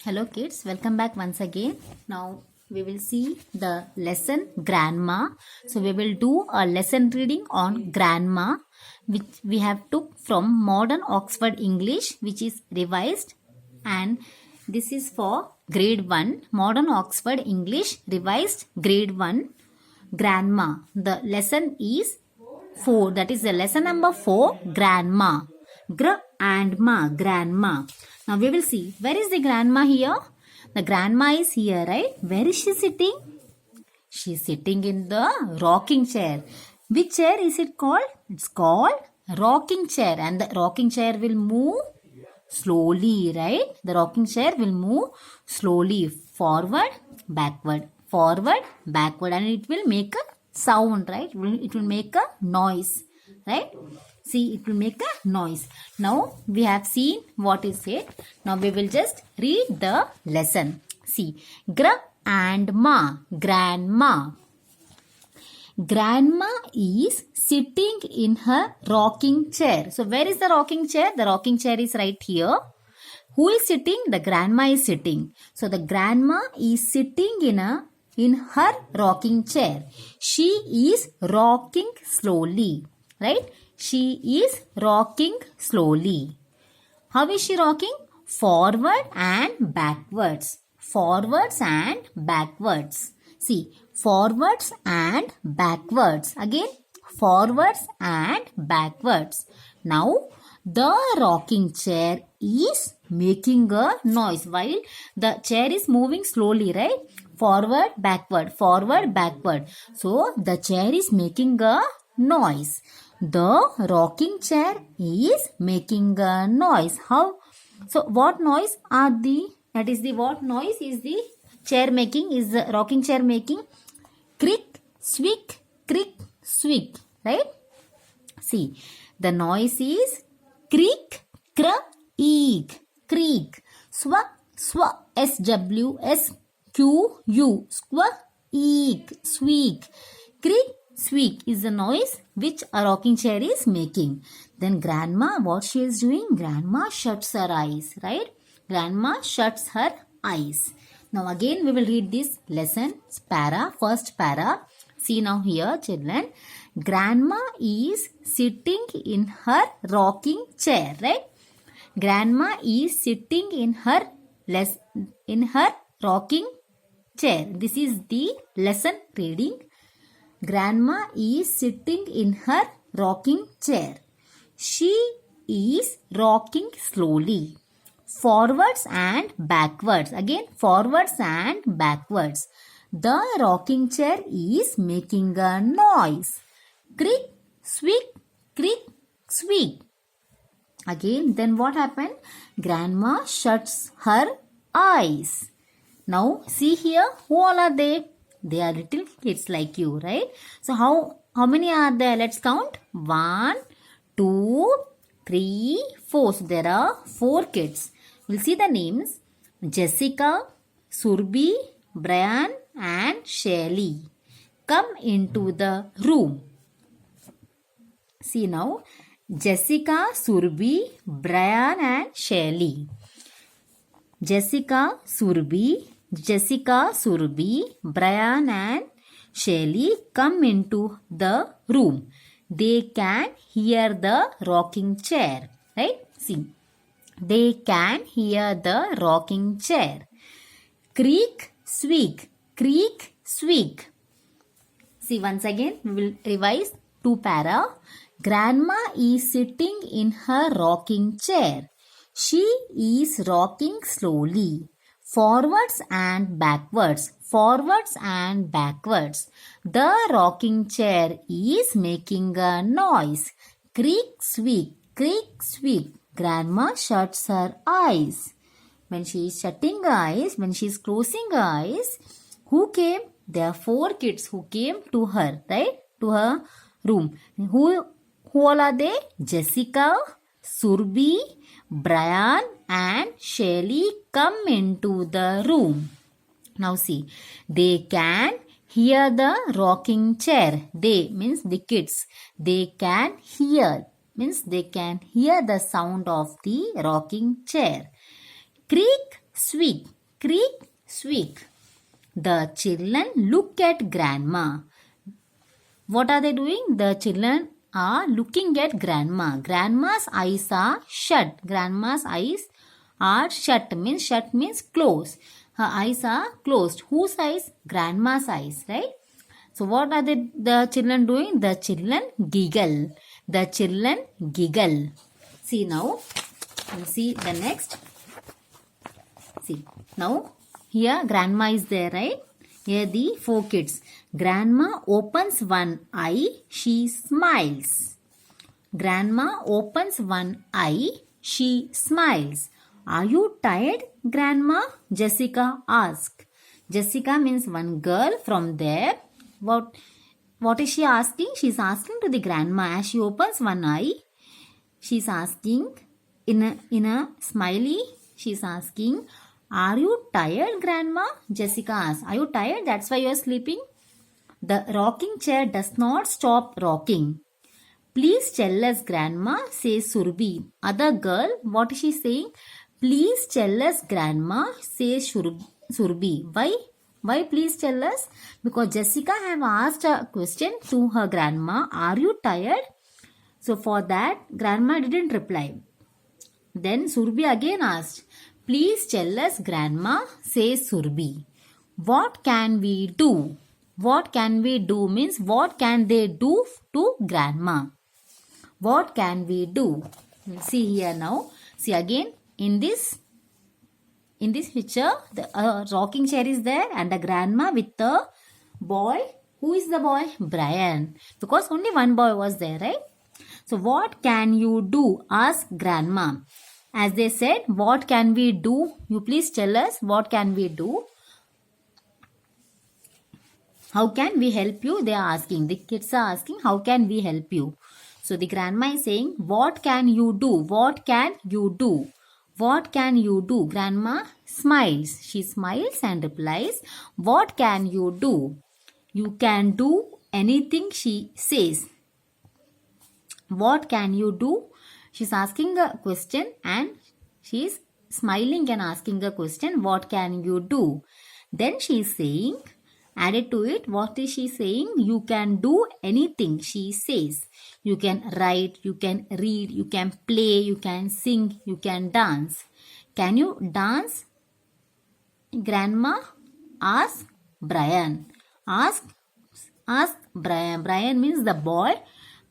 Hello kids, welcome back once again. Now we will see the lesson grandma. So we will do a lesson reading on grandma which we have took from Modern Oxford English, which is revised, and this is for grade 1 Modern Oxford English revised grade 1 grandma. The lesson is 4, that is the lesson number 4, grandma. Gr and ma, grandma. Now we will see, where is the grandma here? The grandma is here, right? Where is she sitting? She is sitting in the rocking chair. Which chair is it called? It's called rocking chair, and the rocking chair will move slowly, right? The rocking chair will move slowly, forward, backward, and it will make a sound, right? It will make a noise, right? See, it will make a noise. Now we have seen what is it. Now we will just read the lesson. See, gr and ma, grandma. Grandma is sitting in her rocking chair. So where is the rocking chair? The rocking chair is right here. Who is sitting? The grandma is sitting. So the grandma is sitting in her rocking chair. She is rocking slowly, right? She is rocking slowly. How is she rocking? Forward and backwards. Forwards and backwards. See, forwards and backwards. Again, forwards and backwards. Now, the rocking chair is making a noise while the chair is moving slowly, right? Forward, backward, forward, backward. So, the chair is making a noise. The rocking chair is making a noise. How? So, what noise are the, that is the, what noise is the chair making, is the rocking chair making? Creak, squeak, right? See, the noise is creak, creak, creak, swa, swqu, squeak, squeak, creak, squeak is the noise which a rocking chair is making. Then grandma, what she is doing? Grandma shuts her eyes, right? Grandma shuts her eyes. Now again we will read this lesson, first para. See now here children, grandma is sitting in her rocking chair, right? Grandma is sitting in her rocking chair. This is the lesson reading. Grandma is sitting in her rocking chair. She is rocking slowly. Forwards and backwards. Again, forwards and backwards. The rocking chair is making a noise. Creak, squeak, creak, squeak. Again, then what happened? Grandma shuts her eyes. Now, see here, who all are they? They are little kids like you, right? So, how many are there? Let's count. 1, 2, 3, 4. So, there are 4 kids. We'll see the names. Jessica, Surbi, Brian and Shelly. Come into the room. See now. Jessica, Surbi, Brian and Shelly. Jessica, Surbi, Brian and Shelly come into the room. They can hear the rocking chair, right? See, they can hear the rocking chair. Creak, squeak, creak, squeak. See, once again, we will revise 2 para. Grandma is sitting in her rocking chair. She is rocking slowly. Forwards and backwards. The rocking chair is making a noise. Creak, squeak, Grandma shuts her eyes. When she is shutting her eyes, when she is closing her eyes, who came? There are 4 kids who came to her, right? To her room. Who all are they? Jessica, Surbi, Brian and Shelly come into the room. Now see, they can hear the rocking chair. They means the kids. They can hear means they can hear the sound of the rocking chair. Creak, squeak. The children look at grandma. What are they doing? The children are looking at grandma. Grandma's eyes are shut. Grandma's eyes are shut means closed. Her eyes are closed. Whose eyes? Grandma's eyes, right? So what are the children doing? The children giggle. The children giggle. See now. See the next. See now. Here grandma is there, right? Here the 4 kids. Grandma opens one eye. She smiles. Grandma opens one eye. She smiles. Are you tired, Grandma? Jessica asked. Jessica means one girl from there. What is she asking? She's asking to the grandma as she opens one eye. She's asking in a smiley. She's asking, are you tired, Grandma? Jessica asks. Are you tired? That's why you are sleeping. The rocking chair does not stop rocking. Please tell us, Grandma, says Surbi. Other girl, what is she saying? Please tell us, Grandma, says Surbi. Why please tell us? Because Jessica have asked a question to her grandma. Are you tired? So for that, grandma didn't reply. Then Surbi again asked. Please tell us, Grandma, says Surbi. What can we do? What can we do means what can they do to grandma? What can we do? See here now. See again in this picture the rocking chair is there and a grandma with the boy. Who is the boy? Brian. Because only one boy was there, right? So what can you do? Asked grandma. As they said, what can we do? You please tell us what can we do? How can we help you? They are asking. The kids are asking, how can we help you? So the grandma is saying, what can you do? What can you do? What can you do? Grandma smiles. She smiles and replies, what can you do? You can do anything, she says. What can you do? She's asking a question and she's smiling and asking a question, what can you do? Then she's saying, added to it, what is she saying? You can do anything, she says. You can write, you can read, you can play, you can sing, you can dance. Can you dance? Grandma asked Brian. Ask Brian. Brian means the boy.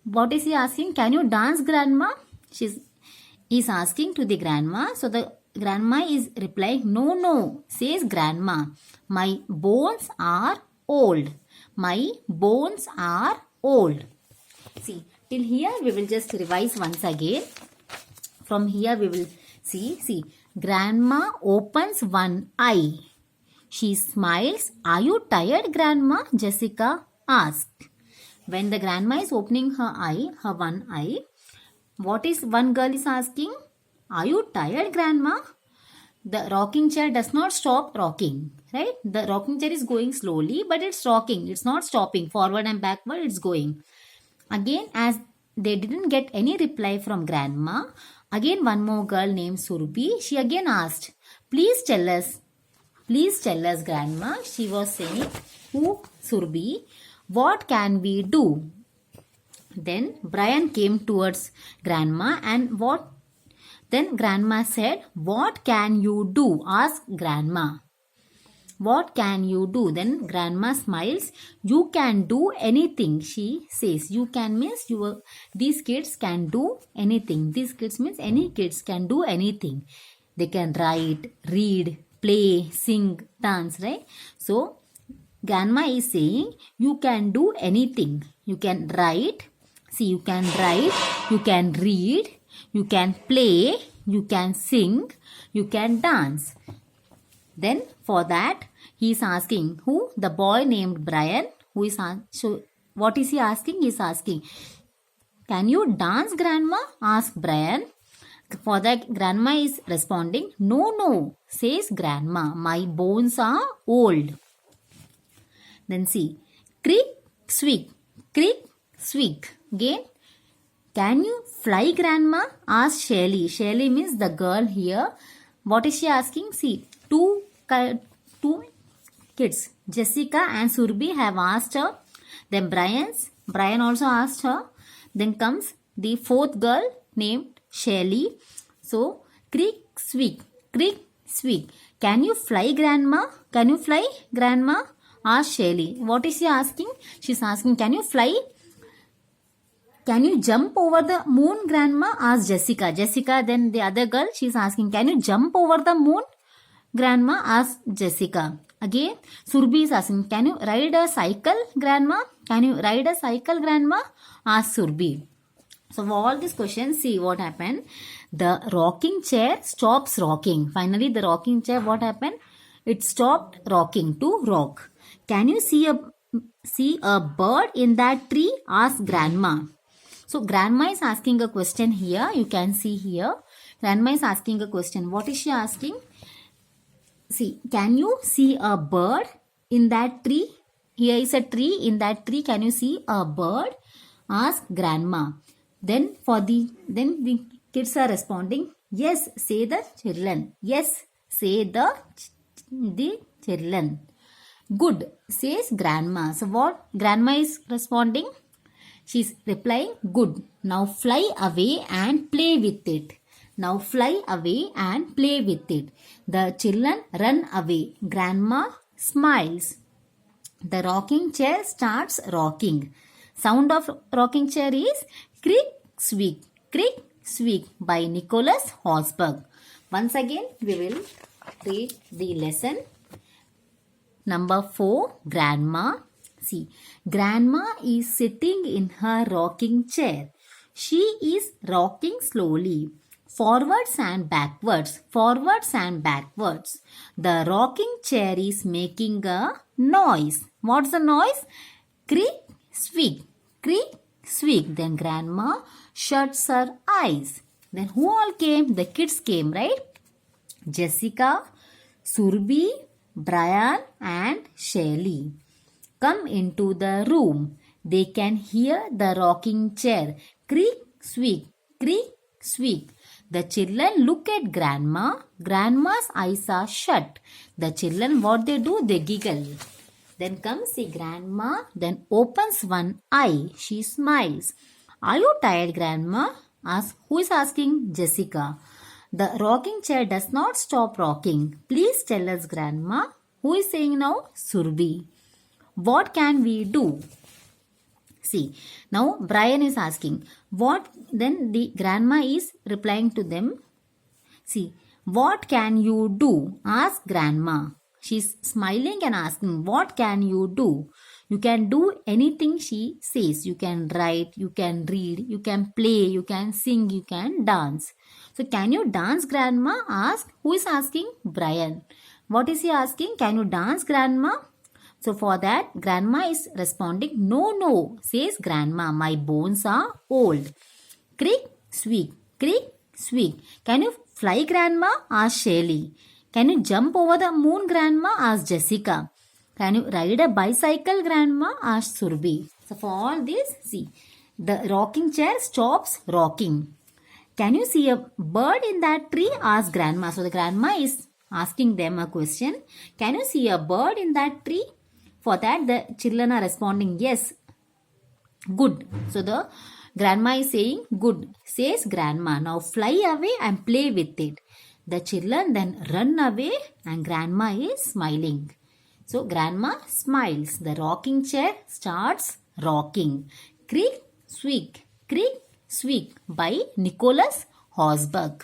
What is he asking? Can you dance, Grandma? He's asking to the grandma. So the grandma is replying, no, says grandma. My bones are old. My bones are old. See, till here we will just revise once again. From here we will see. Grandma opens one eye. She smiles. Are you tired, Grandma? Jessica asked. When the grandma is opening her one eye, what is one girl is asking? Are you tired, Grandma? The rocking chair does not stop rocking, right? The rocking chair is going slowly, but it's rocking. It's not stopping. Forward and backward, it's going. Again, as they didn't get any reply from grandma, again one more girl named Surbi, she again asked, please tell us, grandma. She was saying, who? Surbi, what can we do? Then Brian came towards grandma and then grandma said, what can you do? Asked grandma. What can you do? Then grandma smiles. You can do anything, she says. You can means these kids can do anything. These kids means any kids can do anything. They can write, read, play, sing, dance, right? So grandma is saying you can do anything. You can write. See, you can write, you can read, you can play, you can sing, you can dance. Then for that, he is asking who? The boy named Brian. Who is so what is he asking? He is asking, can you dance, grandma? Asked Brian. For that, grandma is responding, no, says grandma. My bones are old. Then see, creak, squeak, creak, squeak. Again, can you fly, grandma? Asked Shelly. Shelly means the girl here. What is she asking? See, two kids. Jessica and Surbi have asked her. Then Brian also asked her. Then comes the fourth girl named Shelly. So, creak, squeak, Can you fly, grandma? Can you fly, grandma? Asked Shelly. What is she asking? She's asking, can you fly? Can you jump over the moon, grandma? Asked Jessica. Then the other girl, she's asking, can you jump over the moon? Grandma asked Jessica. Again, Surbi is asking, can you ride a cycle, grandma? Can you ride a cycle, grandma? Asked Surbi. So for all these questions, see what happened. The rocking chair stops rocking. Finally, the rocking chair, what happened? It stopped rocking to rock. Can you see a bird in that tree? Asked grandma. So grandma is asking a question here. You can see here. Grandma is asking a question. What is she asking? See, can you see a bird in that tree? Here is a tree. In that tree, can you see a bird? Ask grandma. Then the kids are responding. Yes, say the children. Yes, say the children. Good, says grandma. So what grandma is responding? She's replying, good. Now fly away and play with it. Now fly away and play with it. The children run away. Grandma smiles. The rocking chair starts rocking. Sound of rocking chair is creak, squeak by Nicholas Hosberg. Once again, we will read the lesson. Number 4, Grandma. See, Grandma is sitting in her rocking chair. She is rocking slowly. Forwards and backwards. The rocking chair is making a noise. What's the noise? Creak, squeak. Then grandma shuts her eyes. Then who all came? The kids came, right? Jessica, Surbi, Brian and Shelly come into the room. They can hear the rocking chair. Creak, squeak. The children look at grandma. Grandma's eyes are shut. The children, what they do? They giggle. Then comes the grandma. Then opens one eye. She smiles. Are you tired, grandma? Who is asking? Jessica. The rocking chair does not stop rocking. Please tell us, grandma. Who is saying now? Surbi. What can we do? See, now Brian is asking. What? Then the grandma is replying to them. See, what can you do? Ask grandma. She's smiling and asking, what can you do? You can do anything she says. You can write, you can read, you can play, you can sing, you can dance. So, can you dance, grandma? Ask. Who is asking? Brian. What is he asking? Can you dance, grandma? So, for that, grandma is responding, no, says grandma. My bones are old. Creak, squeak. Can you fly, grandma? Asked Shelly. Can you jump over the moon, grandma? Asked Jessica. Can you ride a bicycle, grandma? Asked Surbi. So for all this, see, the rocking chair stops rocking. Can you see a bird in that tree? Asked grandma. So the grandma is asking them a question. Can you see a bird in that tree? For that, the children are responding, yes. Good. So the grandma is saying, good, says grandma. Now fly away and play with it. The children then run away and grandma is smiling. So grandma smiles. The rocking chair starts rocking. Creak, squeak by Nicholas Hosberg.